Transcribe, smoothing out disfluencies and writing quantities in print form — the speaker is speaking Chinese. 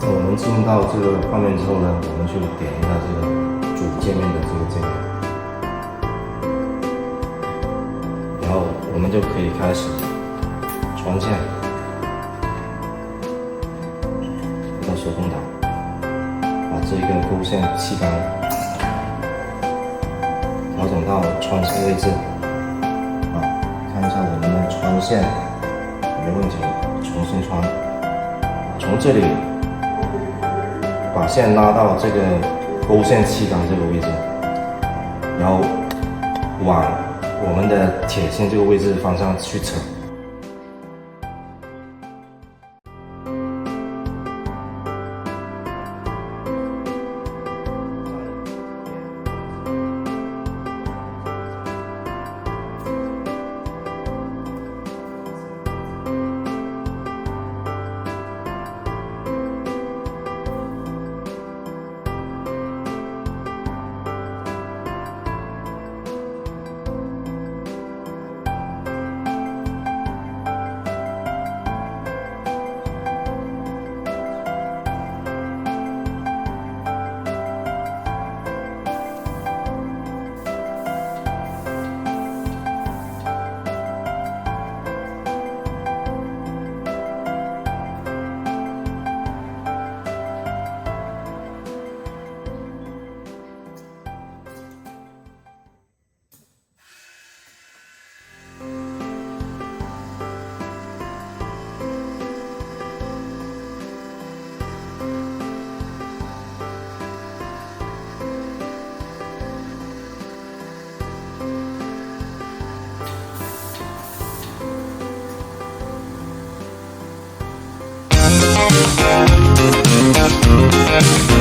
我们进入到这个画面之后呢，我们去点一下这个主界面的这个界面，然后我们就可以开始穿线，到手动挡，把这个勾线气缸调整到穿线位置，看一下我们的穿线没问题，重新穿，从这里把线拉到这个勾线气缸这个位置，然后往我们的铁线这个位置方向去扯。We'll be right back.